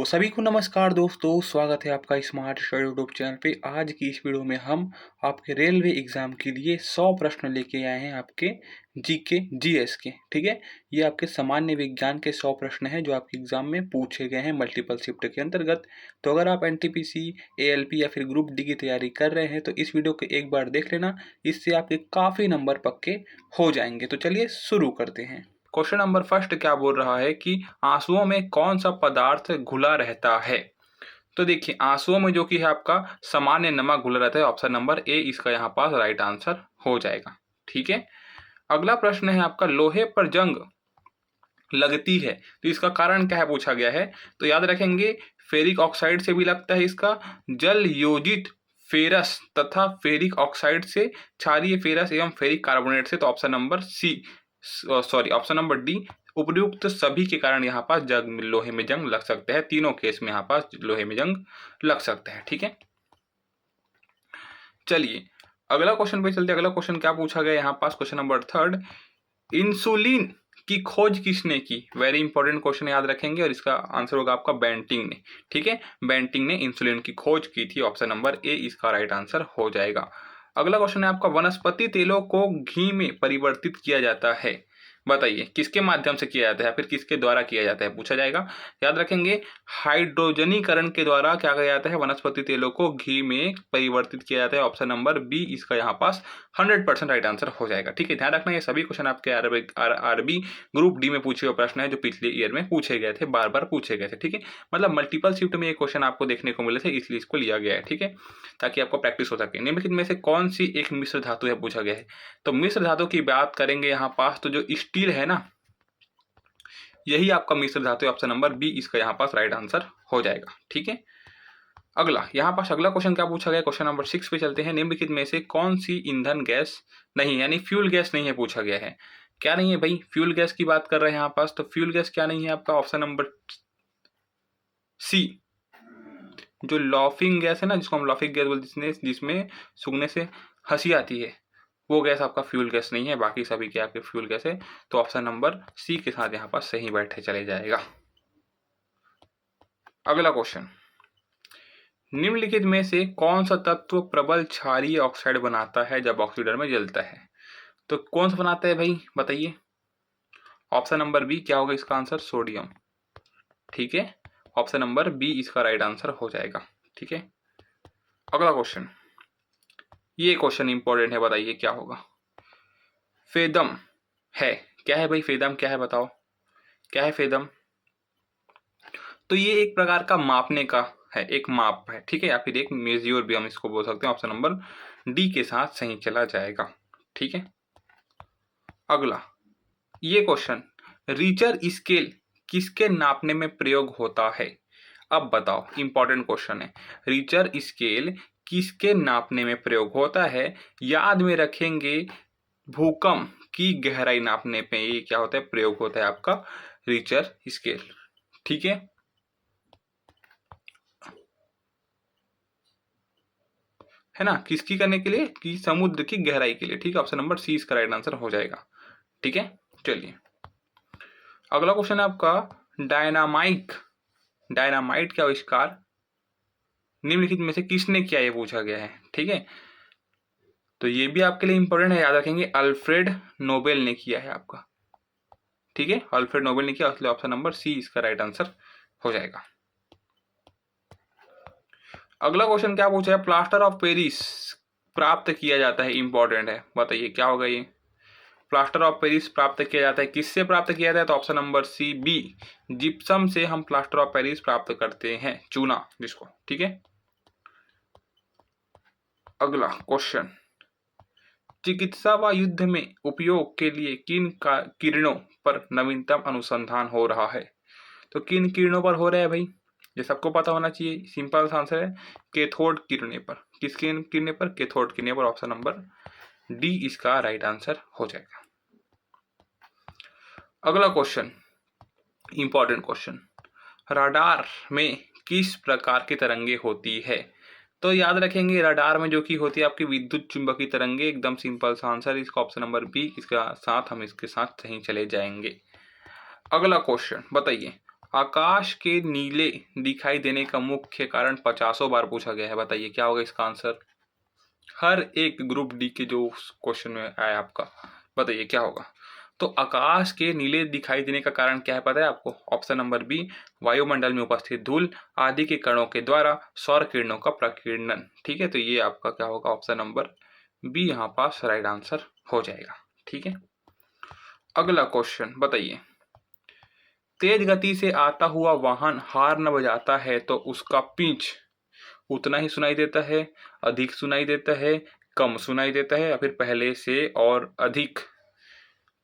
तो सभी को नमस्कार दोस्तों, स्वागत है आपका स्मार्ट स्टडी यूट्यूब चैनल पे। आज की इस वीडियो में हम आपके रेलवे एग्जाम के लिए 100 प्रश्न लेके आए हैं आपके जीके जीएस के। ठीक है, ये आपके सामान्य विज्ञान के 100 प्रश्न हैं जो आपके एग्जाम में पूछे गए हैं मल्टीपल शिफ्ट के अंतर्गत। तो अगर आप एनटीपीसी, एएलपी या फिर ग्रुप डी की तैयारी कर रहे हैं तो इस वीडियो को एक बार देख लेना, इससे आपके काफ़ी नंबर पक्के हो जाएंगे। तो चलिए शुरू करते हैं। क्वेश्चन नंबर फर्स्ट क्या बोल रहा है कि आंसुओं में कौन सा पदार्थ घुला रहता है। तो देखिए, आंसुओं में जो कि है आपका सामान्य नमक घुला रहता है। ऑप्शन नंबर ए इसका यहाँ पास राइट आंसर हो जाएगा। ठीक है, अगला प्रश्न है आपका, लोहे पर जंग लगती है तो इसका कारण क्या है पूछा गया है। तो याद रखेंगे, फेरिक ऑक्साइड से भी लगता है इसका, जल योजित फेरस तथा फेरिक ऑक्साइड से, क्षारीय फेरस एवं फेरिक कार्बोनेट से। तो option number option number D उपयुक्त सभी के कारण यहाँ पास जंग, लोहे में जंग लग सकता है। तीनों केस में यहाँ पास लोहे में जंग लग सकता है। ठीक है, चलिए अगला क्वेश्चन पे चलते हैं। अगला क्वेश्चन क्या पूछा गया यहाँ पास, क्वेश्चन नंबर थर्ड, इंसुलिन की खोज किसने की। वेरी इंपॉर्टेंट क्वेश्चन, याद रखेंगे, और इसका आंसर होगा आपका बेंटिंग ने। ठीक है, बेंटिंग ने इंसुलिन की खोज की थी। ऑप्शन नंबर ए इसका राइट आंसर हो जाएगा। अगला क्वेश्चन है आपका, वनस्पति तेलों को घी में परिवर्तित किया जाता है, बताइए किसके माध्यम से किया जाता है, फिर किसके द्वारा किया जाता है पूछा जाएगा। याद रखेंगे, हाइड्रोजनीकरण के द्वारा क्या किया जाता है, वनस्पति तेलों को घी में परिवर्तित किया जाता है। ऑप्शन नंबर बी इसका यहाँ पास 100% राइट आंसर हो जाएगा। ठीक है, ध्यान रखना, ये सभी क्वेश्चन आपके आरबी ग्रुप डी में पूछे हुए प्रश्न है जो पिछले ईयर में पूछे गए थे, बार बार पूछे गए थे। ठीक है, मतलब मल्टीपल शिफ्ट में ये क्वेश्चन आपको देखने को मिले थे, इसलिए इसको लिया गया है। ठीक है, ताकि आपको प्रैक्टिस हो सके। निम्नलिखित में से कौन सी एक मिश्र धातु है पूछा गया है। तो मिश्र धातु की बात करेंगे यहाँ पास, तो जो स्टील है ना, यही आपका मिश्र धातु है। ऑप्शन नंबर बी इसका यहाँ पास राइट आंसर हो जाएगा। ठीक है, अगला यहाँ पास अगला क्वेश्चन क्या पूछा गया, क्वेश्चन नंबर 6 पे चलते हैं। निम्नलिखित में से कौन सी ईंधन गैस नहीं, यानी फ्यूल गैस नहीं है पूछा गया है। क्या नहीं है भाई, फ्यूल गैस की बात कर रहे हैं यहाँ पास, तो फ्यूल गैस क्या नहीं है आपका, ऑप्शन नंबर सी, जो लॉफिंग गैस है ना, जिसको हम लॉफिंग गैस बोलते हैं, जिसमें सूंघने से हंसी आती है, वो गैस आपका फ्यूल गैस नहीं है। बाकी सभी के आपके फ्यूल गैस है। तो ऑप्शन नंबर सी के साथ यहाँ पास सही बैठे चले जाएगा। अगला क्वेश्चन, निम्नलिखित में से कौन सा तत्व प्रबल क्षारीय ऑक्साइड बनाता है जब ऑक्सीजन में जलता है। तो कौन सा बनाता है भाई, बताइए। ऑप्शन नंबर बी क्या होगा इसका आंसर, सोडियम। ठीक है, ऑप्शन नंबर बी इसका राइट आंसर हो जाएगा। ठीक है, अगला क्वेश्चन, ये क्वेश्चन इंपॉर्टेंट है, बताइए क्या होगा। फेदम है, क्या है भाई फेदम, क्या है बताओ, क्या है फेदम। तो ये एक प्रकार का मापने का है, एक माप है। ठीक है, या फिर एक मेज्योर भी हम इसको बोल सकते हैं। ऑप्शन नंबर डी के साथ सही चला जाएगा। ठीक है, अगला ये क्वेश्चन, रीचर स्केल किसके नापने में प्रयोग होता है। अब बताओ, इंपॉर्टेंट क्वेश्चन है, रीचर स्केल किसके नापने में प्रयोग होता है। याद में रखेंगे, भूकंप की गहराई नापने पे ये क्या होता है, प्रयोग होता है आपका रीचर स्केल। ठीक है ना, किसकी करने के लिए, कि समुद्र की गहराई के लिए। ठीक है, ऑप्शन नंबर सी इसका राइट आंसर हो जाएगा। ठीक है, चलिए अगला क्वेश्चन है आपका, डायनामाइट का आविष्कार निम्नलिखित में से किसने किया, ये पूछा गया है। ठीक है, तो ये भी आपके लिए इंपॉर्टेंट है, याद रखेंगे, अल्फ्रेड नोबेल ने किया है आपका। ठीक है, अल्फ्रेड नोबेल ने किया, इसलिए ऑप्शन नंबर सी इसका राइट आंसर हो जाएगा। अगला क्वेश्चन क्या पूछा है, प्लास्टर ऑफ पेरिस प्राप्त किया जाता है, इंपॉर्टेंट है, बताइए क्या होगा ये। प्लास्टर ऑफ पेरिस प्राप्त किया जाता है, किससे प्राप्त किया जाता है। तो option number C B, gypsum से हम प्लास्टर ऑफ पेरिस प्राप्त करते हैं, चूना जिसको। ठीक है, अगला क्वेश्चन, चिकित्सा व युद्ध में उपयोग के लिए किन किरणों पर नवीनतम अनुसंधान हो रहा है। तो किन किरणों पर हो रहा है भाई, ये सबको पता होना चाहिए। सिंपल आंसर है कैथोड किरणें पर। किस किरणें पर, कैथोड किरणें पर। ऑप्शन नंबर डी इसका राइट आंसर हो जाएगा। अगला क्वेश्चन, इंपॉर्टेंट क्वेश्चन, रडार में किस प्रकार की तरंगे होती है। तो याद रखेंगे, रडार में जो कि होती है आपकी विद्युत चुंबकीय तरंगे। एकदम सिंपल सा आंसर, इसका ऑप्शन नंबर बी इसका साथ हम इसके साथ सही चले जाएंगे। अगला क्वेश्चन बताइए, आकाश के नीले दिखाई देने का मुख्य कारण 50 बार पूछा गया है, बताइए क्या होगा इसका आंसर। हर एक ग्रुप डी के जो क्वेश्चन में आया आपका, बताइए क्या होगा। तो आकाश के नीले दिखाई देने का कारण क्या है पता है आपको। ऑप्शन नंबर बी, वायुमंडल में उपस्थित धूल आदि के कणों के द्वारा सौर किरणों का प्रकीर्णन। ठीक है, तो ये आपका क्या होगा, ऑप्शन नंबर बी यहाँ पास राइट आंसर हो जाएगा। ठीक है, अगला क्वेश्चन बताइए। तेज गति से आता हुआ वाहन हॉर्न बजाता है तो उसका पिच उतना ही सुनाई देता है, अधिक सुनाई देता है, कम सुनाई देता है, या फिर पहले से और अधिक।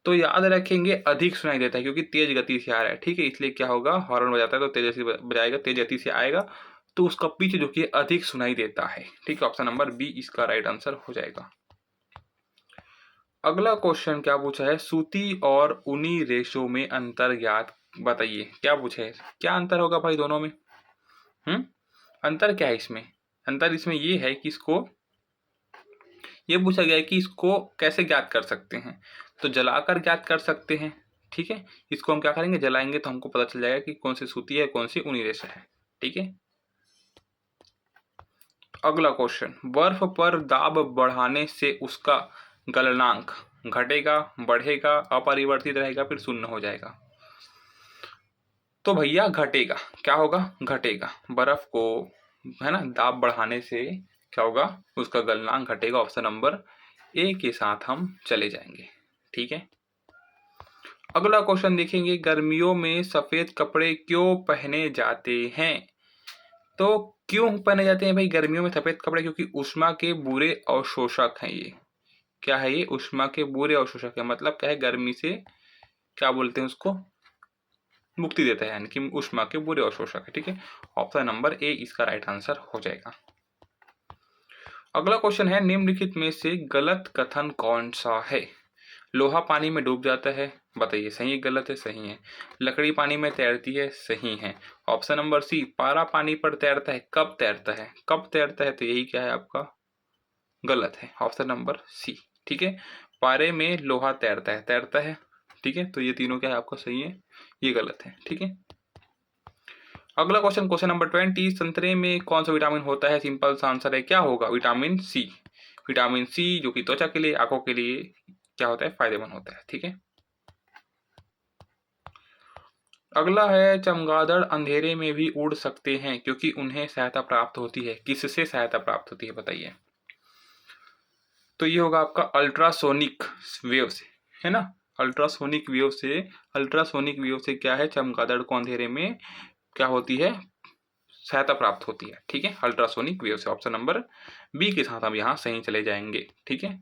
तो याद रखेंगे अधिक सुनाई देता है क्योंकि तेज गति से आ रहा है। ठीक है, इसलिए क्या होगा, हॉर्न बजाता है तो तेज गति बजाएगा, तेज गति से आएगा तो उसका पिच जो कि अधिक सुनाई देता है। ठीक है, ऑप्शन नंबर बी इसका राइट आंसर हो जाएगा। अगला क्वेश्चन क्या पूछा है, सूती और ऊनी रेशों में अंतर ज्ञात बताइए। क्या पूछा है, क्या अंतर होगा भाई दोनों में। अंतर क्या है इसमें, अंतर इसमें ये है कि इसको ये पूछा गया है कि इसको कैसे ज्ञात कर सकते हैं। तो जलाकर ज्ञात कर सकते हैं। ठीक है, इसको हम क्या करेंगे, जलाएंगे तो हमको पता चल जाएगा कि कौन सी सूती है कौन सी ऊनी रेशा है। ठीक है, अगला क्वेश्चन, बर्फ पर दाब बढ़ाने से उसका गलनांक घटेगा, बढ़ेगा, अपरिवर्तित रहेगा, फिर शून्य हो जाएगा। तो भैया घटेगा, क्या होगा, घटेगा। बर्फ को है ना दाब बढ़ाने से क्या होगा, उसका गलनांक घटेगा। ऑप्शन नंबर ए के साथ हम चले जाएंगे। ठीक है, अगला क्वेश्चन देखेंगे, गर्मियों में सफेद कपड़े क्यों पहने जाते हैं। तो क्यों पहने जाते हैं भाई गर्मियों में सफेद कपड़े, क्योंकि ऊष्मा के बुरे अवशोषक हैं ये। क्या है ये, ऊष्मा के बुरे अवशोषक है, मतलब क्या है, गर्मी से क्या बोलते हैं उसको, मुक्ति देता है, यानी कि ऊष्मा के बुरे अवशोषक है। ठीक है, ऑप्शन नंबर ए इसका राइट आंसर हो जाएगा। अगला क्वेश्चन है, निम्नलिखित में से गलत कथन कौन सा है। लोहा पानी में डूब जाता है, बताइए सही है गलत है, सही है। लकड़ी पानी में तैरती है, सही है। ऑप्शन नंबर सी, पारा पानी पर तैरता है, कब तैरता है, कब तैरता है, तो यही क्या है आपका, गलत है। Option number C. ठीक है, पारे में लोहा तैरता है, तैरता है। ठीक है, तो ये तीनों क्या है आपका सही है, ये गलत है। ठीक है, अगला क्वेश्चन, क्वेश्चन नंबर 20, संतरे में कौन सा विटामिन होता है। सिंपल सा आंसर है, क्या होगा, विटामिन सी। विटामिन सी जो कि त्वचा के लिए, आंखों के लिए क्या होता है, फायदेमंद होता है। ठीक है, अगला है, चमगादड़ अंधेरे में भी उड़ सकते हैं क्योंकि उन्हें सहायता प्राप्त होती है। किससे सहायता प्राप्त होती है बताइए। तो ये होगा आपका अल्ट्रासोनिक वेव से, है ना। अल्ट्रासोनिक वेव से, अल्ट्रासोनिक वेव से क्या है, चमगादड़ को अंधेरे में क्या होती है, सहायता प्राप्त होती है। ठीक है, अल्ट्रासोनिक वेव से। ऑप्शन नंबर बी के साथ हम यहाँ सही चले जाएंगे। ठीक है,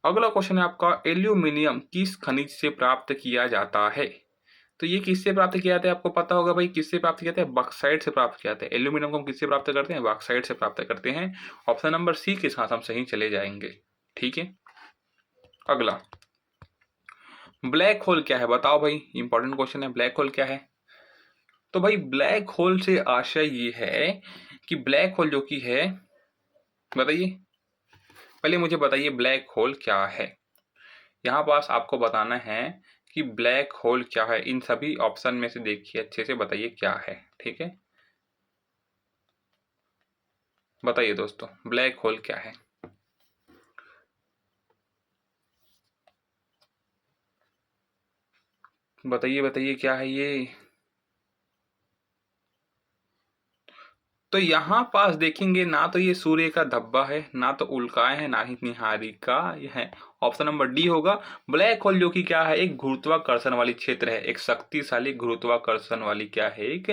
अगला क्वेश्चन है आपका, एल्यूमिनियम किस खनिज से प्राप्त किया जाता है। तो ये किससे प्राप्त किया जाता है, आपको पता होगा भाई, किससे प्राप्त किया जाता है, बॉक्साइट से प्राप्त किया जाता है। एल्यूमिनियम को हम किससे प्राप्त करते हैं, बॉक्साइट से प्राप्त करते हैं। ऑप्शन नंबर सी के साथ हम सही चले जाएंगे। ठीक है, अगला, ब्लैक होल क्या है बताओ भाई, इंपॉर्टेंट क्वेश्चन है, ब्लैक होल क्या है। तो भाई ब्लैक होल से आशय ये है कि ब्लैक होल जो कि है, बताइए पहले मुझे बताइए ब्लैक होल क्या है। यहाँ पास आपको बताना है कि ब्लैक होल क्या है। इन सभी ऑप्शन में से देखिए अच्छे से, बताइए क्या है। ठीक है, बताइए दोस्तों ब्लैक होल क्या है। बताइए बताइए क्या है ये। तो यहाँ पास देखेंगे ना तो ये सूर्य का धब्बा है, ना तो उल्काएं है, ना ही निहारिका है। ऑप्शन नंबर डी होगा। ब्लैक होल जो कि क्या है, एक गुरुत्वाकर्षण वाली क्षेत्र है, एक शक्तिशाली गुरुत्वाकर्षण वाली क्या है, एक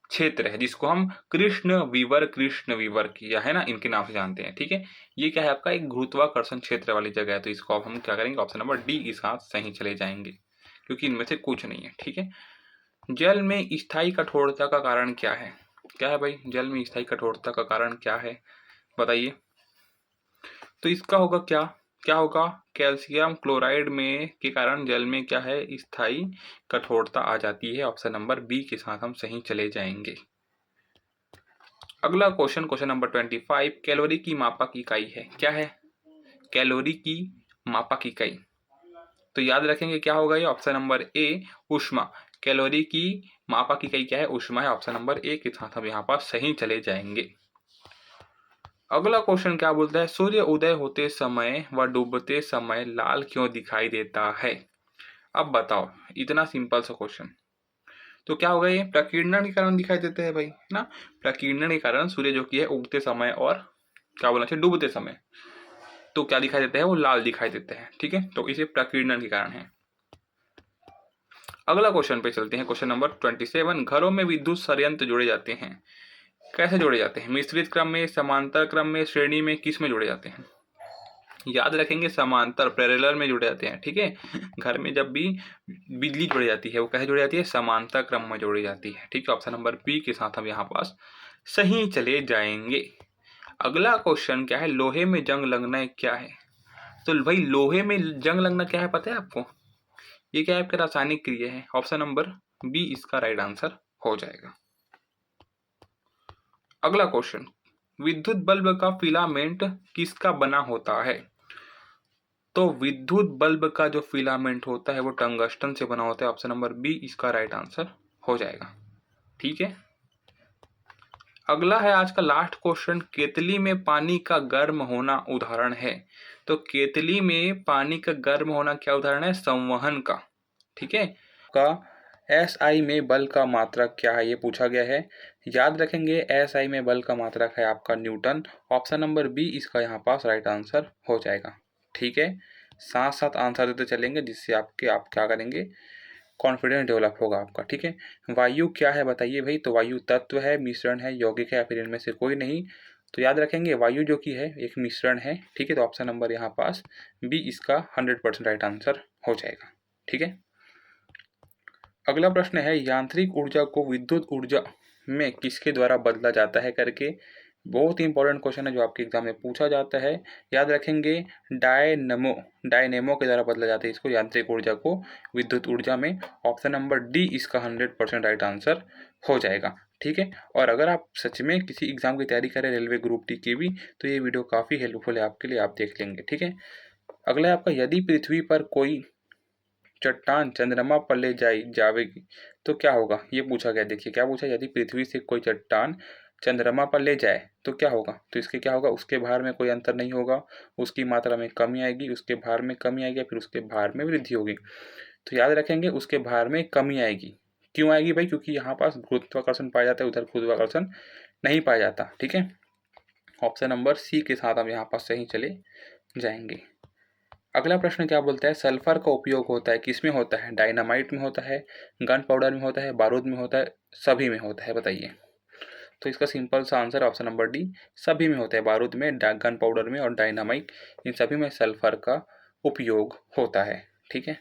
क्षेत्र है, जिसको हम कृष्ण विवर किया है ना, इनके नाम से जानते हैं। ठीक है, ये क्या है आपका, एक गुरुत्वाकर्षण क्षेत्र वाली जगह है। तो इसको अब हम क्या करेंगे, ऑप्शन नंबर डी के साथ सही चले जाएंगे, क्योंकि इनमें से कुछ नहीं है। ठीक है, जल में स्थायी कठोरता का कारण क्या है। क्या है भाई, जल में स्थायी कठोरता का कारण क्या है बताइए। तो इसका होगा क्या, क्या होगा, कैल्शियम क्लोराइड में के कारण जल में क्या है, स्थायी कठोरता आ जाती है। ऑप्शन नंबर बी के साथ हम सही चले जाएंगे। अगला क्वेश्चन, क्वेश्चन नंबर 25, कैलोरी की मापक इकाई है, क्या है, कैलोरी की मापक इकाई। तो याद रखेंगे क्या होगा ये, ऑप्शन नंबर ए ऊष्मा। कैलोरी की मापा की इकाई क्या है? ऊष्मा है। ऑप्शन नंबर ए के साथ हम यहाँ पर सही चले जाएंगे। अगला क्वेश्चन क्या बोलता है? सूर्य उदय होते समय व डूबते समय लाल क्यों दिखाई देता है? अब बताओ, इतना सिंपल सा क्वेश्चन। तो क्या होगा? ये प्रकीर्णन के कारण दिखाई देते हैं भाई, ना। प्रकीर्णन के कारण सूर्य जो कि है उगते समय और क्या बोलना चाहिए, डूबते समय, तो क्या दिखाई देता है? वो लाल दिखाई देते हैं। ठीक है, तो इसे प्रकीर्णन के कारण है। अगला क्वेश्चन पे चलते हैं। Question number 27। घरों में विद्युत संयंत्र जोड़े जाते हैं, कैसे जोड़े जाते हैं? मिश्रित क्रम में, समांतर क्रम में, श्रेणी में, किस में जोड़े जाते हैं? याद रखेंगे, समांतर पैरेलल में जुड़े जाते हैं। ठीक है, घर में जब भी बिजली जोड़ी जाती है वो कैसे जोड़ी जाती है? समांतर क्रम में जोड़ी जाती है। ठीक है, ऑप्शन नंबर बी के साथ हम यहाँ पास सही चले जाएंगे। अगला क्वेश्चन क्या है? लोहे में जंग लगना क्या है? तो भाई लोहे में जंग लगना क्या है, पता है आपको? ये क्या है? आपका रासायनिक क्रिया है। ऑप्शन नंबर बी इसका राइट आंसर हो जाएगा। अगला क्वेश्चन, विद्युत बल्ब का फिलामेंट किसका बना होता है? तो विद्युत बल्ब का जो फिलामेंट होता है वो टंगस्टन से बना होता है। ऑप्शन नंबर बी इसका राइट आंसर हो जाएगा। ठीक है, अगला है आज का लास्ट क्वेश्चन, केतली में पानी का गर्म होना उदाहरण है। तो केतली में पानी का गर्म होना क्या उदाहरण है? संवहन का। ठीक है, का SI में बल का मात्रक क्या है, ये पूछा गया है। याद रखेंगे, SI में बल का मात्रक है आपका न्यूटन। ऑप्शन नंबर बी इसका यहाँ पास राइट आंसर हो जाएगा। ठीक है, साथ साथ आंसर देते चलेंगे जिससे आप क्या करेंगे, कॉन्फिडेंस डेवलप होगा आपका। ठीक है, वायु क्या है बताइए भाई? तो वायु तत्व है, मिश्रण है, यौगिक है, या फिर इनमें से कोई नहीं? तो याद रखेंगे वायु जो कि है एक मिश्रण है। ठीक है, तो ऑप्शन नंबर यहाँ पास बी इसका 100% राइट आंसर हो जाएगा। ठीक है, अगला प्रश्न है, यांत्रिक ऊर्जा को विद्युत ऊर्जा में किसके द्वारा बदला जाता है करके। बहुत ही इंपॉर्टेंट क्वेश्चन है जो आपके एग्जाम में पूछा जाता है। याद रखेंगे, डायनेमो के द्वारा बदला जाता है इसको, यांत्रिक ऊर्जा को विद्युत ऊर्जा में। ऑप्शन नंबर डी इसका 100% राइट आंसर हो जाएगा। ठीक है, और अगर आप सच में किसी एग्जाम की तैयारी करें, रेलवे ग्रुप डी की भी, तो ये वीडियो काफ़ी हेल्पफुल है आपके लिए, आप देख लेंगे। ठीक है, अगला है आपका, यदि पृथ्वी पर कोई चट्टान चंद्रमा पर ले जावेगी तो क्या होगा, ये पूछा गया। देखिए क्या पूछा, यदि पृथ्वी से कोई चट्टान चंद्रमा पर ले जाए तो क्या होगा? तो इसके क्या होगा, उसके भार में कोई अंतर नहीं होगा, उसकी मात्रा में कमी आएगी, उसके भार में कमी आएगी, फिर उसके भार में वृद्धि होगी। तो याद रखेंगे, उसके भार में कमी आएगी। क्यों आएगी भाई? क्योंकि यहाँ पास गुरुत्वाकर्षण पाया जाता है, उधर गुरुत्वाकर्षण नहीं पाया जाता। ठीक है, ऑप्शन नंबर सी के साथ हम यहाँ पास सही चले जाएंगे। अगला प्रश्न क्या बोलता है, सल्फर का उपयोग होता है किस में होता है? डायनामाइट में होता है, गन पाउडर में होता है, बारूद में होता है, सभी में होता है, बताइए। तो इसका सिंपल सा आंसर ऑप्शन नंबर डी, सभी में होता है। बारूद में, गन पाउडर में और डायनामाइट, इन सभी में सल्फर का उपयोग होता है। ठीक है,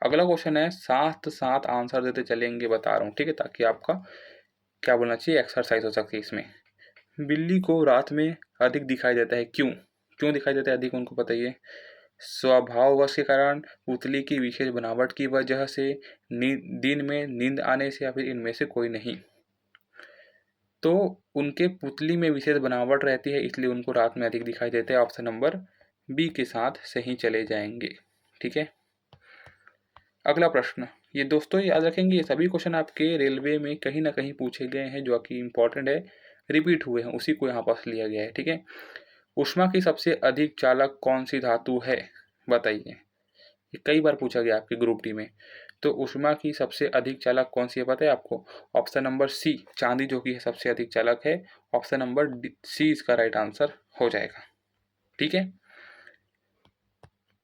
अगला क्वेश्चन है, साथ साथ आंसर देते चलेंगे, बता रहा हूँ। ठीक है, ताकि आपका क्या बोलना चाहिए, एक्सरसाइज हो सकती है इसमें। बिल्ली को रात में अधिक दिखाई देता है, क्यों? क्यों दिखाई देता है अधिक, उनको बताइए। स्वभाववश के कारण, पुतली की विशेष बनावट की वजह से, दिन में नींद आने से, या फिर इनमें से कोई नहीं? तो उनके पुतली में विशेष बनावट रहती है, इसलिए उनको रात में अधिक दिखाई देते हैं। ऑप्शन नंबर बी के साथ सही चले जाएंगे। ठीक है, अगला प्रश्न, ये दोस्तों याद रखेंगे, ये सभी क्वेश्चन आपके रेलवे में कहीं ना कहीं पूछे गए हैं, जो कि इंपॉर्टेंट है, रिपीट हुए हैं, उसी को यहाँ पास लिया गया है। ठीक है, ऊष्मा की सबसे अधिक चालक कौन सी धातु है, बताइए। ये कई बार पूछा गया आपके ग्रुप डी में। तो ऊष्मा की सबसे अधिक चालक कौन सी है, पता है आपको? ऑप्शन नंबर सी, चांदी जो कि सबसे अधिक चालक है। ऑप्शन नंबर सी इसका राइट आंसर हो जाएगा। ठीक है,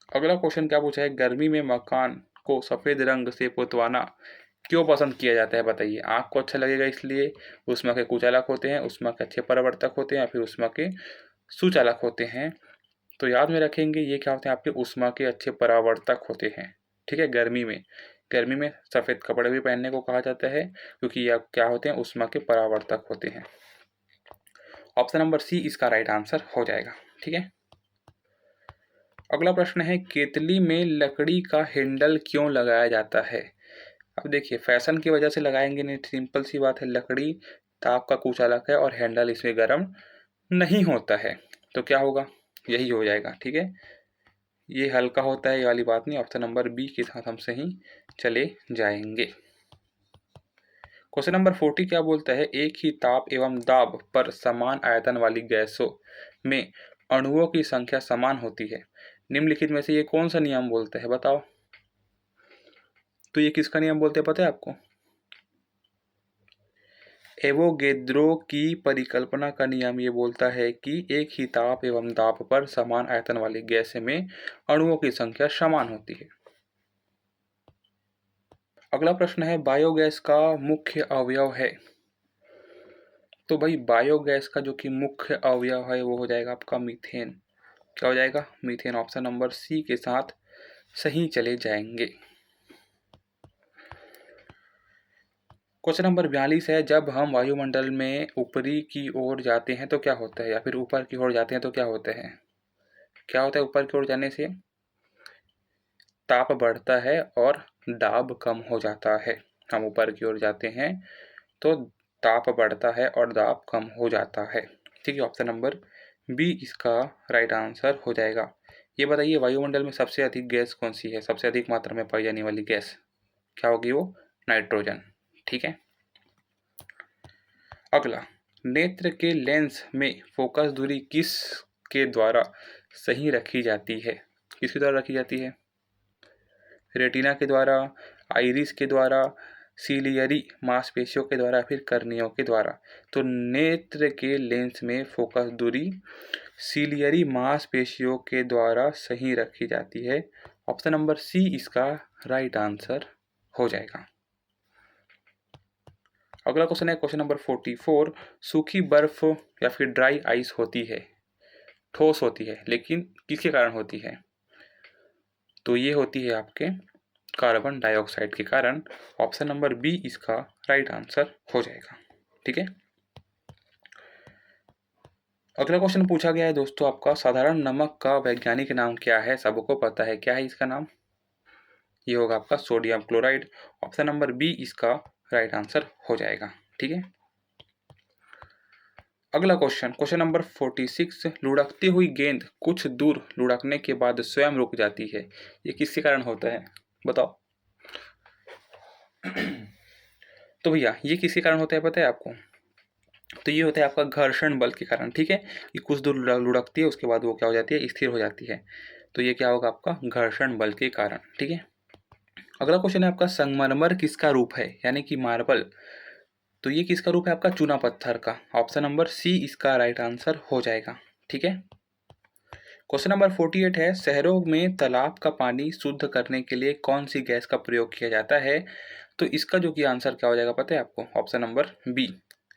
अगला क्वेश्चन क्या पूछा है, गर्मी में मकान को सफेद रंग से पुतवाना क्यों पसंद किया जाता है, बताइए। आँख को अच्छा लगेगा इसलिए, ऊष्मा के कुचालक होते हैं, ऊष्मा के अच्छे परावर्तक होते हैं, या फिर ऊष्मा के सुचालक होते हैं? तो याद में रखेंगे, ये क्या होते हैं आपके, ऊष्मा के अच्छे परावर्तक होते हैं। ठीक है, गर्मी में सफ़ेद कपड़े भी पहनने को कहा जाता है, क्योंकि यह क्या होते हैं, ऊष्मा के परावर्तक होते हैं। ऑप्शन नंबर सी इसका राइट आंसर हो जाएगा। ठीक है, अगला प्रश्न है, केतली में लकड़ी का हैंडल क्यों लगाया जाता है? अब देखिए, फैशन की वजह से लगाएंगे नहीं, सिंपल सी बात है, लकड़ी ताप का कुचालक है और हैंडल इसमें गर्म नहीं होता है, तो क्या होगा, यही हो जाएगा। ठीक है, ये हल्का होता है, ये वाली बात नहीं। ऑप्शन नंबर बी के साथ हम सही चले जाएंगे। क्वेश्चन नंबर 40 क्या बोलता है, एक ही ताप एवं दाब पर समान आयतन वाली गैसों में अणुओं की संख्या समान होती है, निम्नलिखित में से ये कौन सा नियम बोलता है, बताओ। तो ये किसका नियम बोलते हैं पता है आपको? एवोगेद्रो की परिकल्पना का नियम ये बोलता है कि एक ही ताप एवं दाब पर समान आयतन वाली गैस में अणुओं की संख्या समान होती है। अगला प्रश्न है, बायोगैस का मुख्य अवयव है। तो भाई बायोगैस का जो कि मुख्य अवयव है वो हो जाएगा आपका मीथेन। क्या हो जाएगा? मीथेन। ऑप्शन नंबर सी के साथ सही चले जाएंगे। क्वेश्चन नंबर 42 है, जब हम वायुमंडल में ऊपरी की ओर जाते हैं तो क्या होता है, या फिर ऊपर की ओर जाते हैं तो क्या होता है? क्या होता है ऊपर की ओर जाने से? ताप बढ़ता है और दाब कम हो जाता है। हम ऊपर की ओर जाते हैं तो ताप बढ़ता है और दाब कम हो जाता है। ठीक है, ऑप्शन नंबर बी इसका राइट आंसर हो जाएगा। ये बताइए वायुमंडल में सबसे अधिक गैस कौन सी है, सबसे अधिक मात्रा में पाई जाने वाली गैस क्या होगी? वो नाइट्रोजन। ठीक है। अगला, नेत्र के लेंस में फोकस दूरी किस के द्वारा सही रखी जाती है? किसके द्वारा रखी जाती है? रेटिना के द्वारा, आइरिस के द्वारा, सीलियरी मांसपेशियों के द्वारा, फिर कर्नियों के द्वारा। तो नेत्र के लेंस में फोकस दूरी सीलियरी मांसपेशियों के द्वारा सही रखी जाती है। ऑप्शन नंबर सी इसका राइट आंसर हो जाएगा। अगला क्वेश्चन है क्वेश्चन नंबर 44, सूखी बर्फ या फिर ड्राई आइस होती है, ठोस होती है, लेकिन किसके कारण होती है? तो ये होती है आपके कार्बन डाइऑक्साइड के कारण। ऑप्शन नंबर बी इसका राइट आंसर हो जाएगा। ठीक है। अगला क्वेश्चन पूछा गया है दोस्तों आपका, साधारण नमक का वैज्ञानिक नाम क्या है? सबको पता है, क्या है इसका नाम? ये होगा आपका sodium chloride. Option number B इसका राइट आंसर हो जाएगा। ठीक है। अगला क्वेश्चन, क्वेश्चन नंबर 46, लुढ़कती हुई गेंद कुछ दूर लुढ़कने के बाद स्वयं रुक जाती है, ये किसके कारण होता है, बताओ। तो भैया ये किसके कारण होता है पता है आपको? तो ये होता है आपका घर्षण बल के कारण। ठीक है, कि कुछ दूर लुढ़कती है उसके बाद वो क्या हो जाती है, स्थिर हो जाती है। तो ये क्या होगा आपका घर्षण बल के कारण। ठीक है। अगला क्वेश्चन है आपका, संगमरमर किसका रूप है, यानी कि मार्बल। तो ये किसका रूप है आपका? चूना पत्थर का। ऑप्शन नंबर सी इसका राइट आंसर हो जाएगा। ठीक है। क्वेश्चन नंबर 48 है, शहरों में तालाब का पानी शुद्ध करने के लिए कौन सी गैस का प्रयोग किया जाता है? तो इसका जो कि आंसर क्या हो जाएगा पता है आपको? ऑप्शन नंबर बी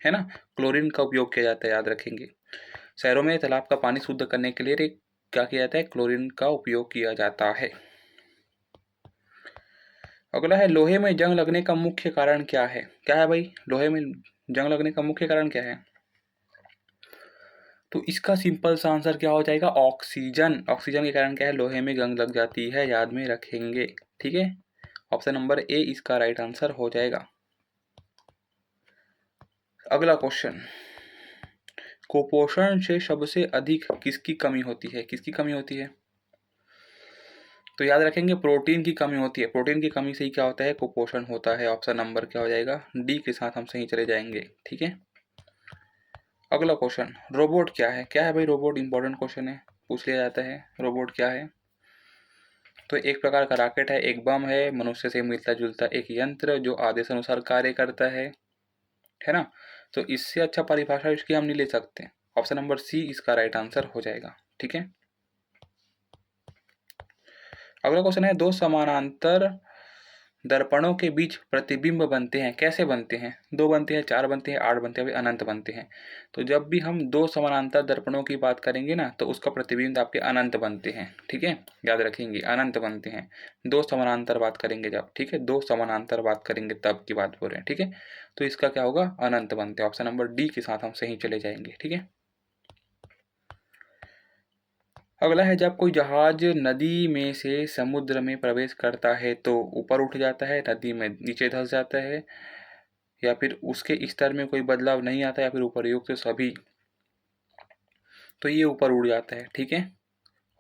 है ना, क्लोरीन का उपयोग किया जाता है, याद रखेंगे। शहरों में तालाब का पानी शुद्ध करने के लिए क्या किया जाता है? क्लोरीन का उपयोग किया जाता है। अगला है, लोहे में जंग लगने का मुख्य कारण क्या है? क्या है भाई लोहे में जंग लगने का मुख्य कारण क्या है? तो इसका सिंपल सा आंसर क्या हो जाएगा? ऑक्सीजन। ऑक्सीजन के कारण क्या है? लोहे में जंग लग जाती है, याद में रखेंगे। ठीक है, ऑप्शन नंबर ए इसका राइट आंसर हो जाएगा। अगला क्वेश्चन, कुपोषण से सबसे अधिक किसकी कमी होती है? किसकी कमी होती है? तो याद रखेंगे प्रोटीन की कमी होती है। प्रोटीन की कमी से ही क्या होता है? कुपोषण होता है। ऑप्शन नंबर क्या हो जाएगा? डी के साथ हम सही चले जाएंगे। ठीक है। अगला क्वेश्चन, रोबोट क्या है? क्या है भाई रोबोट? इंपॉर्टेंट क्वेश्चन है, पूछ लिया जाता है। रोबोट क्या है? तो एक प्रकार का रॉकेट है, एक बम है, मनुष्य से मिलता जुलता एक यंत्र जो आदेश अनुसार कार्य करता है ना। तो इससे अच्छा परिभाषा इसकी हम नहीं ले सकते। ऑप्शन नंबर सी इसका राइट आंसर हो जाएगा। ठीक है। अगला क्वेश्चन है, दो समानांतर दर्पणों के बीच प्रतिबिंब बनते हैं, कैसे बनते हैं? दो बनते हैं, चार बनते हैं, आठ बनते हैं, अनंत बनते हैं। तो जब भी हम दो समानांतर दर्पणों की बात करेंगे ना तो उसका प्रतिबिंब आपके अनंत बनते हैं। ठीक है, याद रखेंगे अनंत बनते हैं। दो समानांतर बात करेंगे जब, ठीक है, दो समानांतर बात करेंगे तब की बात बोल रहे हैं। ठीक है, तो इसका क्या होगा? अनंत बनते हैं। ऑप्शन नंबर डी के साथ हम सही चले जाएंगे। ठीक है। अगला है, जब कोई जहाज नदी में से समुद्र में प्रवेश करता है तो ऊपर उठ जाता है, नदी में नीचे धंस जाता है, या फिर उसके स्तर में कोई बदलाव नहीं आता, या फिर उपर्युक्त सभी। तो ये ऊपर उड़ जाता है। ठीक है,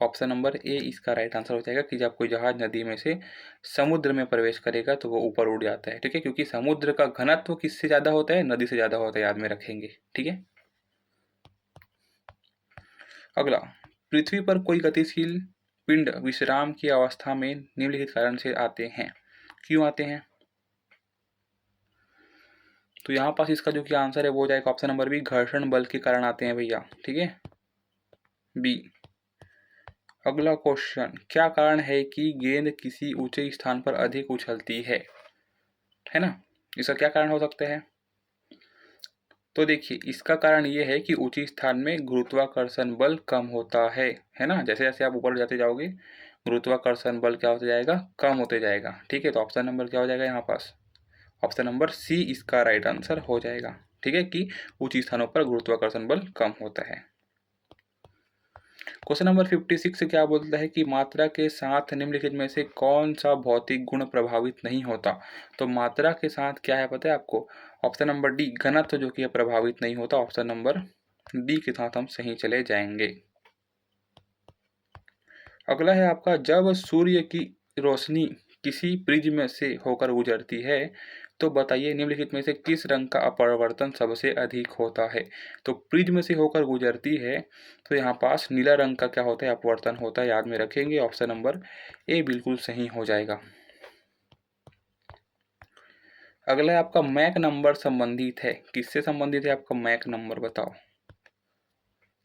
ऑप्शन नंबर ए इसका राइट आंसर हो जाएगा कि जब कोई जहाज नदी में से समुद्र में प्रवेश करेगा तो वो ऊपर उड़ जाता है, ठीक है, क्योंकि समुद्र का घनत्व किससे ज़्यादा होता है, नदी से ज़्यादा होता है, याद में रखेंगे, ठीक है। अगला, पृथ्वी पर कोई गतिशील पिंड विश्राम की अवस्था में निम्नलिखित कारण से आते हैं, क्यों आते हैं? तो यहाँ पास इसका जो कि आंसर है वो हो जाएगा ऑप्शन नंबर बी, घर्षण बल के कारण आते हैं भैया, ठीक है, बी। अगला क्वेश्चन, क्या कारण है कि गेंद किसी ऊंचे स्थान पर अधिक उछलती है ना, इसका क्या कारण हो सकता है? तो देखिए, इसका कारण ये है कि ऊंचे स्थान में गुरुत्वाकर्षण बल कम होता है ना, जैसे जैसे आप ऊपर जाते जाओगे गुरुत्वाकर्षण बल क्या होता जाएगा, कम होते जाएगा, ठीक है। तो ऑप्शन नंबर क्या हो जाएगा यहाँ पास, ऑप्शन नंबर सी इसका राइट आंसर हो जाएगा, ठीक है, कि ऊंची स्थानों पर गुरुत्वाकर्षण बल कम होता है। क्वेश्चन नंबर 56 क्या बोलता है कि मात्रा के साथ निम्नलिखित में से कौन सा भौतिक गुण प्रभावित नहीं होता। तो मात्रा के साथ क्या है पता है आपको, ऑप्शन नंबर डी घनत्व जो कि प्रभावित नहीं होता, ऑप्शन नंबर डी के साथ हम सही चले जाएंगे। अगला है आपका, जब सूर्य की रोशनी किसी प्रिज्म से होकर गुजरती है तो बताइए निम्नलिखित में से किस रंग का अपवर्तन सबसे अधिक होता है। तो प्रिज्म से होकर गुजरती है तो यहाँ पास नीला रंग का क्या होता है, अपवर्तन होता है, याद में रखेंगे, ऑप्शन नंबर ए बिल्कुल सही हो जाएगा। अगला है आपका, मैक नंबर संबंधित है, किससे संबंधित है आपका मैक नंबर बताओ।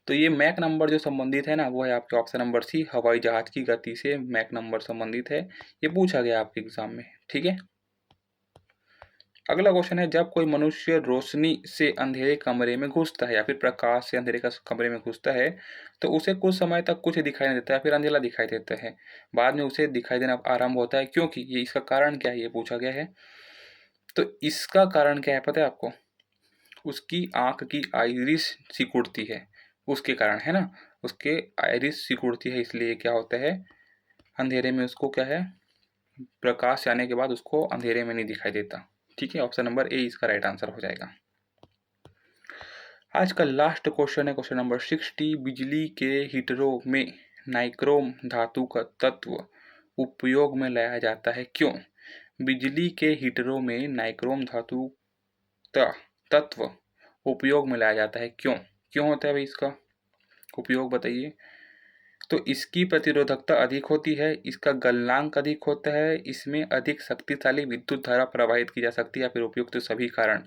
तो ये मैक नंबर जो संबंधित है ना वो है आपके ऑप्शन नंबर सी, हवाई जहाज की गति से मैक नंबर संबंधित है, ये पूछा गया आपके एग्जाम में, ठीक है। अगला क्वेश्चन है, जब कोई मनुष्य रोशनी से अंधेरे कमरे में घुसता है या फिर प्रकाश से अंधेरे कमरे में घुसता है तो उसे कुछ समय तक कुछ दिखाई नहीं देता है, फिर अंधेरा दिखाई देता है, बाद में उसे दिखाई देना आरंभ होता है, क्योंकि ये इसका कारण क्या है ये पूछा गया है। तो इसका कारण क्या है पता है आपको, उसकी आंख की आइरिस सिकुड़ती है, उसके कारण है ना, उसके आइरिस सिकुड़ती है, इसलिए क्या होता है अंधेरे में उसको क्या है, प्रकाश आने के बाद उसको अंधेरे में नहीं दिखाई देता, ठीक है। ऑप्शन नंबर ए इसका राइट आंसर हो जाएगा। आज का लास्ट क्वेश्चन है क्वेश्चन नंबर 60, बिजली के हीटरों में नाइक्रोम धातु का तत्व उपयोग में लाया जाता है, क्यों? बिजली के हीटरों में नाइक्रोम धातु का तत्व उपयोग में लाया जाता है, क्यों क्यों होता है भाई इसका उपयोग बताइए। तो इसकी प्रतिरोधकता अधिक होती है, इसका गलनांक अधिक होता है, इसमें अधिक शक्तिशाली विद्युत धारा प्रवाहित की जा सकती है, या फिर उपयुक्त सभी कारण।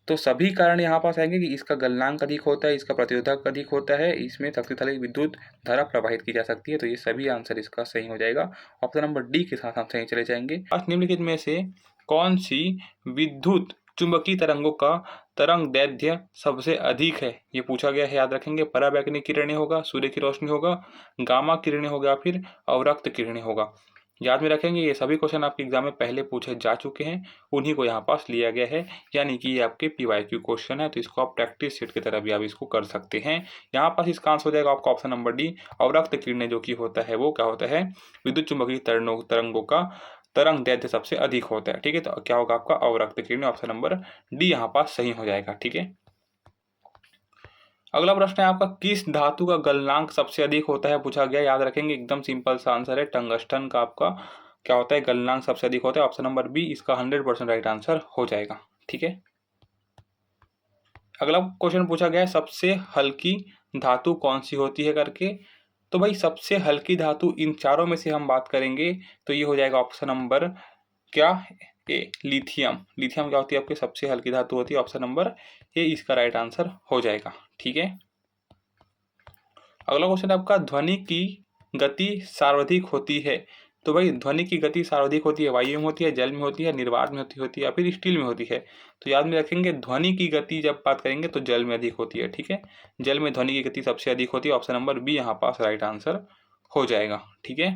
तो सभी कारण यहाँ पास आएंगे कि इसका गलनांक अधिक होता है, इसका प्रतिरोधक अधिक होता है, इसमें शक्तिशाली विद्युत धारा प्रवाहित की जा सकती है, तो ये सभी आंसर इसका सही हो जाएगा। ऑप्शन नंबर डी के साथ हम सही चले जाएंगे। निम्नलिखित में से कौन सी विद्युत चुंबकीय तरंगों का तरंग दैर्ध्य सबसे अधिक है, ये पूछा गया है, याद रखेंगे। पराबैंगनी किरणें होगा, सूर्य की रोशनी होगा, गामा किरणें होगा, फिर अवरक्त किरणें होगा, याद में रखेंगे। ये सभी क्वेश्चन आपके एग्जाम में पहले पूछे जा चुके हैं, उन्हीं को यहाँ पास लिया गया है, यानी कि ये आपके PYQ क्वेश्चन है, तो इसको आप प्रैक्टिस सेट की तरह भी आप इसको कर सकते हैं। यहाँ पास इसका आंसर हो जाएगा आपका ऑप्शन नंबर डी, अवरक्त किरणें जो कि होता है वो क्या होता है, विद्युत चुंबकीय तरंगों का तरंग दैर्ध्य सबसे अधिक होता है, ठीक है। तो क्या होगा आपका अवरक्त किरणें, ऑप्शन नंबर डी यहाँ पास सही हो जाएगा, ठीक है। अगला प्रश्न है आपका, किस धातु का गलनांक सबसे अधिक होता है पूछा गया, याद रखेंगे, एकदम सिंपल सा आंसर है, टंगस्टन का आपका क्या होता है गलनांक सबसे अधिक होता है, ऑप्शन नंबर बी इसका 100% राइट आंसर हो जाएगा, ठीक है। अगला क्वेश्चन पूछा गया है, सबसे हल्की धातु कौन सी होती है करके। तो भाई सबसे हल्की धातु इन चारों में से हम बात करेंगे तो ये हो जाएगा ऑप्शन नंबर क्या ए, लिथियम। लिथियम क्या होती है आपकी सबसे हल्की धातु होती है, ऑप्शन नंबर ए इसका राइट आंसर हो जाएगा, ठीक है। अगला क्वेश्चन आपका, ध्वनि की गति सर्वाधिक होती है। तो भाई ध्वनि की गति सर्वाधिक होती है, वायु में होती है, जल में होती है, निर्वात में होती है या फिर स्टील में होती है। तो याद में रखेंगे, ध्वनि की गति जब बात करेंगे तो जल में अधिक होती है, ठीक है। जल में ध्वनि की गति सबसे अधिक होती है, ऑप्शन नंबर बी यहाँ पास राइट आंसर हो जाएगा, ठीक है।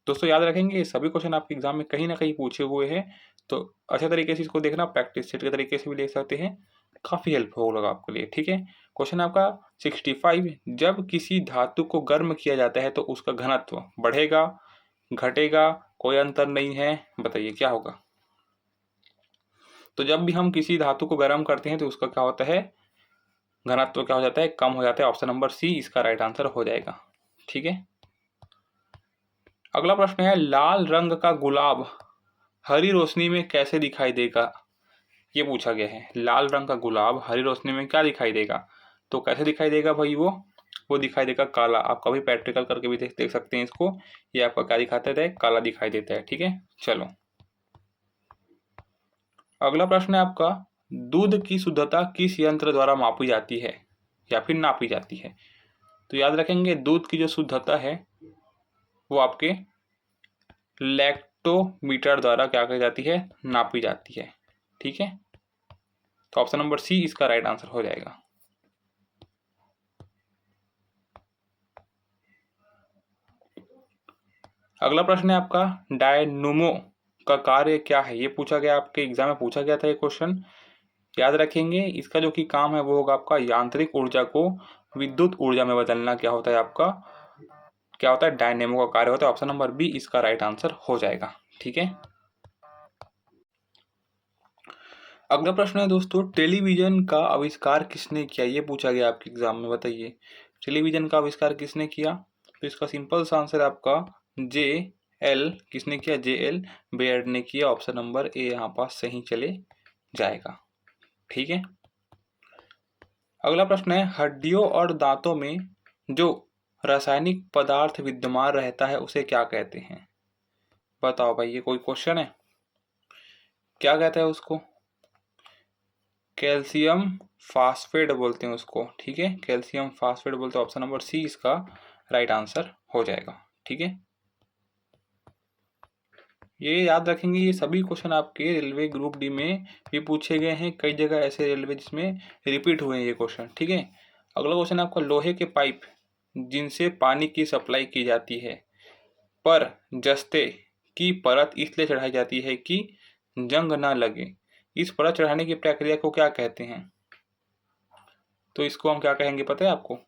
दोस्तों याद रखेंगे सभी क्वेश्चन आपके एग्जाम में कहीं ना कहीं पूछे हुए हैं, तो अच्छे तरीके से इसको देखना, प्रैक्टिस सेट के तरीके से भी देख सकते हैं, काफ़ी हेल्पफुल होगा आपके लिए, ठीक है। क्वेश्चन आपका 65, जब किसी धातु को गर्म किया जाता है तो उसका घनत्व बढ़ेगा घटेगा, कोई अंतर नहीं है, बताइए क्या होगा। तो जब भी हम किसी धातु को गर्म करते हैं तो उसका क्या होता है घनत्व क्या हो जाता है, कम हो जाता है, ऑप्शन नंबर सी इसका राइट आंसर हो जाएगा। ठीक है। अगला प्रश्न है, लाल रंग का गुलाब हरी रोशनी में कैसे दिखाई देगा? ये पूछा गया है। लाल रंग का गुलाब हरी रोशनी में क्या दिखाई देगा? तो कैसे दिखाई देगा भाई? वो दिखाई देगा काला। आप कभी प्रैक्टिकल करके भी देख सकते हैं इसको। ये आपका क्या दिखाता है? काला दिखाई देता है। ठीक है, चलो अगला प्रश्न है आपका, दूध की शुद्धता किस यंत्र द्वारा मापी जाती है या फिर नापी जाती है? तो याद रखेंगे, दूध की जो शुद्धता है वो आपके लैक्टोमीटर द्वारा क्या की जाती है? नापी जाती है। ठीक है, तो ऑप्शन नंबर सी इसका राइट आंसर हो जाएगा। अगला प्रश्न है आपका, डायनमो का कार्य क्या है? ये पूछा गया, आपके एग्जाम में पूछा गया था ये क्वेश्चन। याद रखेंगे, इसका जो कि काम है वो होगा आपका यांत्रिक ऊर्जा को विद्युत ऊर्जा में बदलना। क्या होता है आपका? क्या होता है? डायनेमो का कार्य होता है। ऑप्शन नंबर बी इसका राइट आंसर हो जाएगा। ठीक है, अगला प्रश्न है दोस्तों, टेलीविजन का आविष्कार किसने किया? ये पूछा गया आपके एग्जाम में। बताइए, टेलीविजन का आविष्कार किसने किया? तो इसका सिंपल सा आंसर आपका जे एल, किसने किया? जे एल बेयर्ड ने किया। ऑप्शन नंबर ए यहाँ पास सही चले जाएगा। ठीक है, अगला प्रश्न है, हड्डियों और दांतों में जो रासायनिक पदार्थ विद्यमान रहता है उसे क्या कहते हैं? बताओ भाई, ये कोई क्वेश्चन है? क्या कहता है उसको? कैल्शियम फास्फेट बोलते हैं उसको। ठीक है, कैल्शियम फास्फेट बोलते हैं। ऑप्शन नंबर सी इसका राइट आंसर हो जाएगा। ठीक है, ये याद रखेंगे, ये सभी क्वेश्चन आपके रेलवे ग्रुप डी में भी पूछे गए हैं। कई जगह ऐसे रेलवे जिसमें रिपीट हुए हैं ये क्वेश्चन। ठीक है, अगला क्वेश्चन आपका, लोहे के पाइप जिनसे पानी की सप्लाई की जाती है पर जस्ते की परत इसलिए चढ़ाई जाती है कि जंग ना लगे, इस परत चढ़ाने की प्रक्रिया को क्या कहते हैं? तो इसको हम क्या कहेंगे पता है आपको?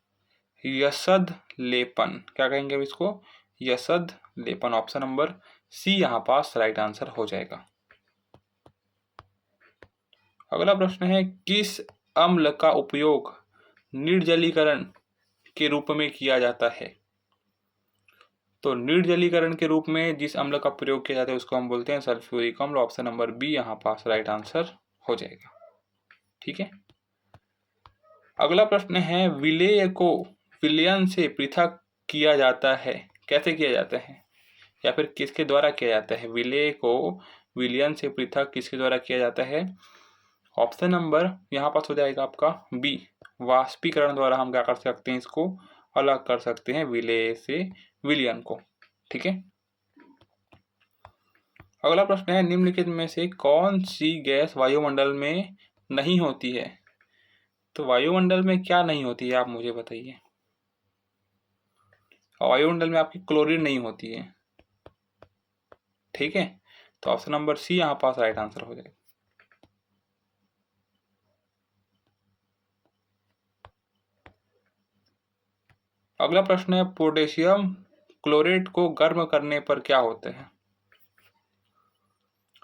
यसद लेपन। क्या कहेंगे अब इसको? यसद लेपन। ऑप्शन नंबर सी यहाँ पास राइट आंसर हो जाएगा। अगला प्रश्न है, किस अम्ल का उपयोग निर्जलीकरण के रूप में किया जाता है? तो निर्जलीकरण के रूप में जिस अम्ल का प्रयोग किया जाता है उसको हम बोलते हैं सल्फ्यूरिक अम्ल। ऑप्शन नंबर बी यहाँ पास राइट आंसर हो जाएगा। ठीक है, अगला प्रश्न है, विलेय को विलयन से पृथक किया जाता है, कैसे किया जाता है या फिर किसके द्वारा किया जाता है? विलेय को विलयन से पृथक किसके द्वारा किया जाता है? ऑप्शन नंबर यहाँ पास हो जाएगा आपका बी, वाष्पीकरण द्वारा हम क्या कर सकते हैं? इसको अलग कर सकते हैं विलेय से विलयन को। ठीक है, अगला प्रश्न है, निम्नलिखित में से कौन सी गैस वायुमंडल में नहीं होती है? तो वायुमंडल में क्या नहीं होती है आप मुझे बताइए। वायुमंडल में आपकी क्लोरीन नहीं होती है। ठीक है, तो ऑप्शन नंबर सी यहाँ पास राइट आंसर हो जाएगा। अगला प्रश्न है, पोटेशियम क्लोरेट को गर्म करने पर क्या होता है?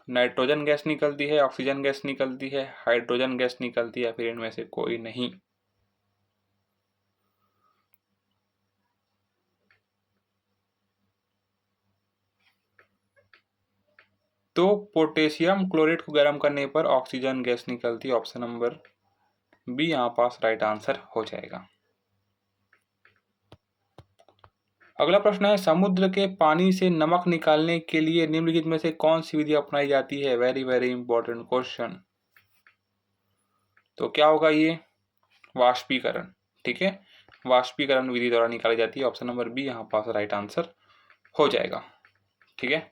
नाइट्रोजन गैस निकलती है, ऑक्सीजन गैस निकलती है, हाइड्रोजन गैस निकलती है, या फिर इनमें से कोई नहीं? तो पोटेशियम क्लोरेट को गर्म करने पर ऑक्सीजन गैस निकलती है। ऑप्शन नंबर बी यहाँ पास राइट आंसर हो जाएगा। अगला प्रश्न है, समुद्र के पानी से नमक निकालने के लिए निम्नलिखित में से कौन सी विधि अपनाई जाती है? Very very important question. तो क्या होगा ये? वाष्पीकरण। ठीक है, वाष्पीकरण विधि द्वारा निकाली जाती है। ऑप्शन नंबर बी यहाँ पास राइट आंसर हो जाएगा। ठीक है,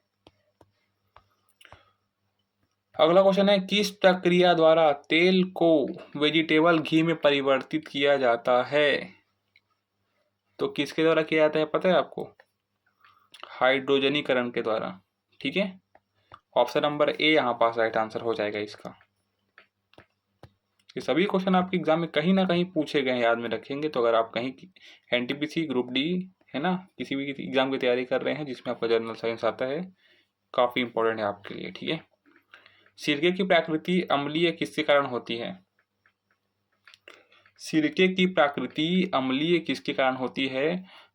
अगला क्वेश्चन है, किस प्रक्रिया द्वारा तेल को वेजिटेबल घी में परिवर्तित किया जाता है? तो किसके द्वारा किया जाता है पता है आपको? हाइड्रोजनीकरण के द्वारा। ठीक है, ऑप्शन नंबर ए यहाँ पास राइट आंसर हो जाएगा इसका। ये सभी क्वेश्चन आपके एग्जाम में कहीं ना कहीं पूछे गए हैं, याद में रखेंगे। तो अगर आप कहीं एनटीपीसी ग्रुप डी है ना, किसी भी एग्जाम की तैयारी कर रहे हैं जिसमें आपका जनरल साइंस आता है, काफ़ी इंपॉर्टेंट है आपके लिए। ठीक है, सिरके की प्रकृति अम्लीय किसके कारण होती है? सिरके की प्रकृति अम्लीय किसके कारण होती है?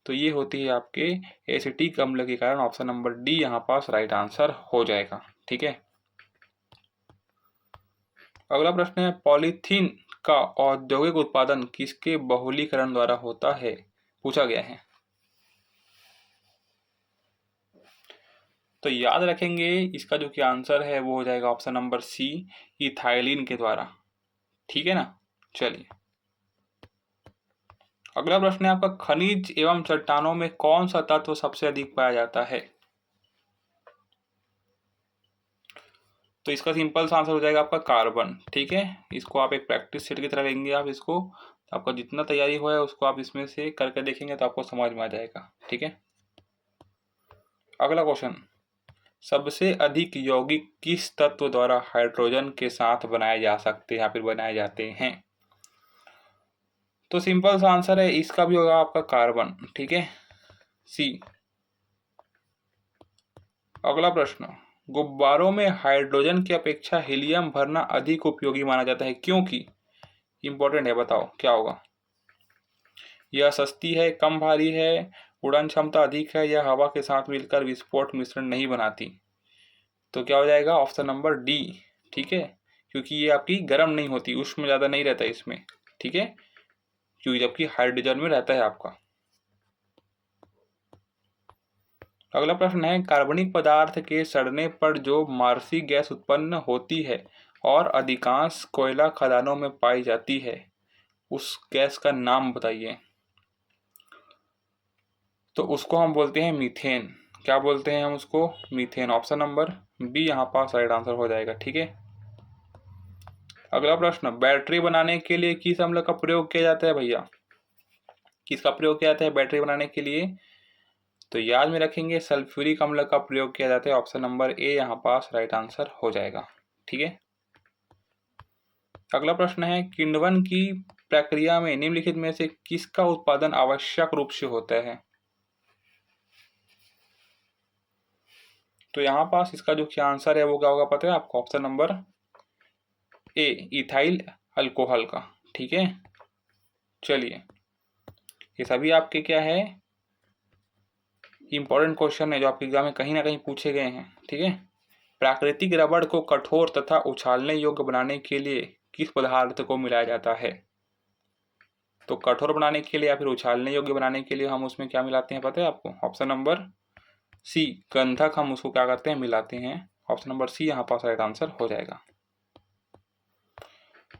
तो ये होती है आपके एसिटिक अम्ल के कारण ऑप्शन नंबर डी यहाँ पास राइट आंसर हो जाएगा। ठीक है, अगला प्रश्न है पॉलीथीन का औद्योगिक उत्पादन किसके बहुलीकरण द्वारा होता है, पूछा गया है। तो याद रखेंगे इसका जो कि आंसर है वो हो जाएगा ऑप्शन नंबर सी, इथाइलिन के द्वारा। ठीक है ना, चलिए अगला प्रश्न है आपका खनिज एवं चट्टानों में कौन सा तत्व सबसे अधिक पाया जाता है। तो इसका सिंपल सा आंसर हो जाएगा आपका कार्बन। ठीक है, इसको आप एक प्रैक्टिस सेट की तरह लेंगे, आप इसको आपका जितना तैयारी हुआ है उसको आप इसमें से करके देखेंगे तो आपको समझ में आ जाएगा। ठीक है, अगला क्वेश्चन, सबसे अधिक यौगिक किस तत्व द्वारा हाइड्रोजन के साथ बनाए जा सकते हैं या फिर बनाए जाते हैं। तो सिंपल सा आंसर है इसका भी होगा आपका कार्बन। ठीक है, सी। अगला प्रश्न, गुब्बारों में हाइड्रोजन की अपेक्षा हीलियम भरना अधिक उपयोगी माना जाता है क्योंकि, इंपॉर्टेंट है, बताओ क्या होगा। यह सस्ती है, कम भारी है, उड़ान क्षमता अधिक है या हवा के साथ मिलकर विस्फोट मिश्रण नहीं बनाती। तो क्या हो जाएगा ऑप्शन नंबर डी। ठीक है, क्योंकि ये आपकी गर्म नहीं होती, उष्ण ज़्यादा नहीं रहता इसमें। ठीक है, क्योंकि जबकि हाइड्रोजन में रहता है आपका। अगला प्रश्न है कार्बनिक पदार्थ के सड़ने पर जो मार्सी गैस उत्पन्न होती है और अधिकांश कोयला खदानों में पाई जाती है उस गैस का नाम बताइए। तो उसको हम बोलते हैं मीथेन। क्या बोलते हैं हम उसको, मीथेन। ऑप्शन नंबर बी यहाँ पास राइट आंसर हो जाएगा। ठीक है, अगला प्रश्न, बैटरी बनाने के लिए किस अम्ल का प्रयोग किया जाता है भैया, किसका प्रयोग किया जाता है बैटरी बनाने के लिए। तो याद में रखेंगे सल्फ्यूरिक अम्ल का प्रयोग किया जाता है। ऑप्शन नंबर ए यहाँ पास राइट आंसर हो जाएगा। ठीक है, अगला प्रश्न है किण्वन की प्रक्रिया में निम्नलिखित में से किसका उत्पादन आवश्यक रूप से होता है। तो यहाँ पास इसका जो आंसर है वो क्या होगा पता है आपको, option number A, ethyl alcohol का। ठीक है, चलिए ये सभी आपके क्या है इंपॉर्टेंट क्वेश्चन है जो आपके एग्जाम में कहीं ना कहीं पूछे गए हैं। ठीक है, प्राकृतिक रबड़ को कठोर तथा उछालने योग्य बनाने के लिए किस पदार्थ को मिलाया जाता है। तो कठोर बनाने के लिए या फिर उछालने योग्य बनाने के लिए हम उसमें क्या मिलाते हैं पता है आपको, ऑप्शन नंबर सी, गंधक। हम उसको क्या करते हैं, मिलाते हैं। ऑप्शन नंबर सी यहाँ पास राइट आंसर हो जाएगा।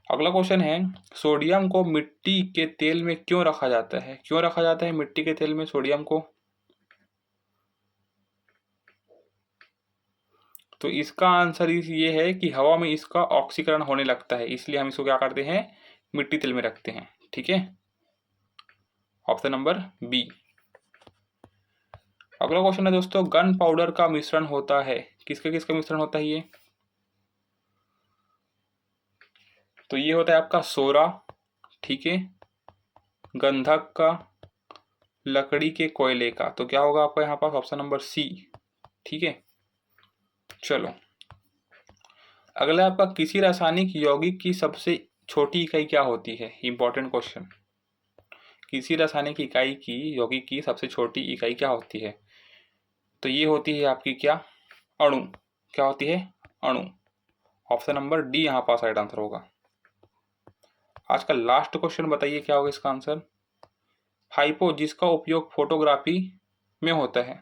अगला क्वेश्चन है सोडियम को मिट्टी के तेल में क्यों रखा जाता है, क्यों रखा जाता है मिट्टी के तेल में सोडियम को। तो इसका आंसर ये है कि हवा में इसका ऑक्सीकरण होने लगता है, इसलिए हम इसको क्या करते हैं मिट्टी तेल में रखते हैं। ठीक है, ऑप्शन नंबर बी। अगला क्वेश्चन है दोस्तों गन पाउडर का मिश्रण होता है, किसके किसका मिश्रण होता है ये। तो ये होता है आपका सोरा, ठीक है, गंधक का, लकड़ी के कोयले का। तो क्या होगा आपका यहाँ पास ऑप्शन नंबर सी। ठीक है, चलो अगला आपका किसी रासायनिक यौगिक की सबसे छोटी इकाई क्या होती है, इंपॉर्टेंट क्वेश्चन। किसी रासायनिक इकाई की यौगिक की सबसे छोटी इकाई क्या होती है। तो ये होती है आपकी क्या, अणु। क्या होती है, अणु। ऑप्शन नंबर डी यहाँ पास राइट आंसर होगा। आज का लास्ट क्वेश्चन बताइए क्या होगा इसका आंसर। हाइपो जिसका उपयोग फोटोग्राफी में होता है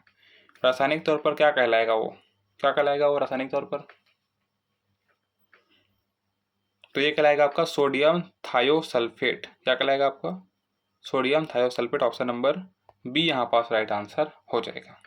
रासायनिक तौर पर क्या कहलाएगा वो, क्या कहलाएगा वो रासायनिक तौर पर। तो ये कहलाएगा आपका सोडियम थायोसल्फेट। क्या कहलाएगा आपका, sodium thiosulphate. Option number B यहाँ पास राइट आंसर हो जाएगा।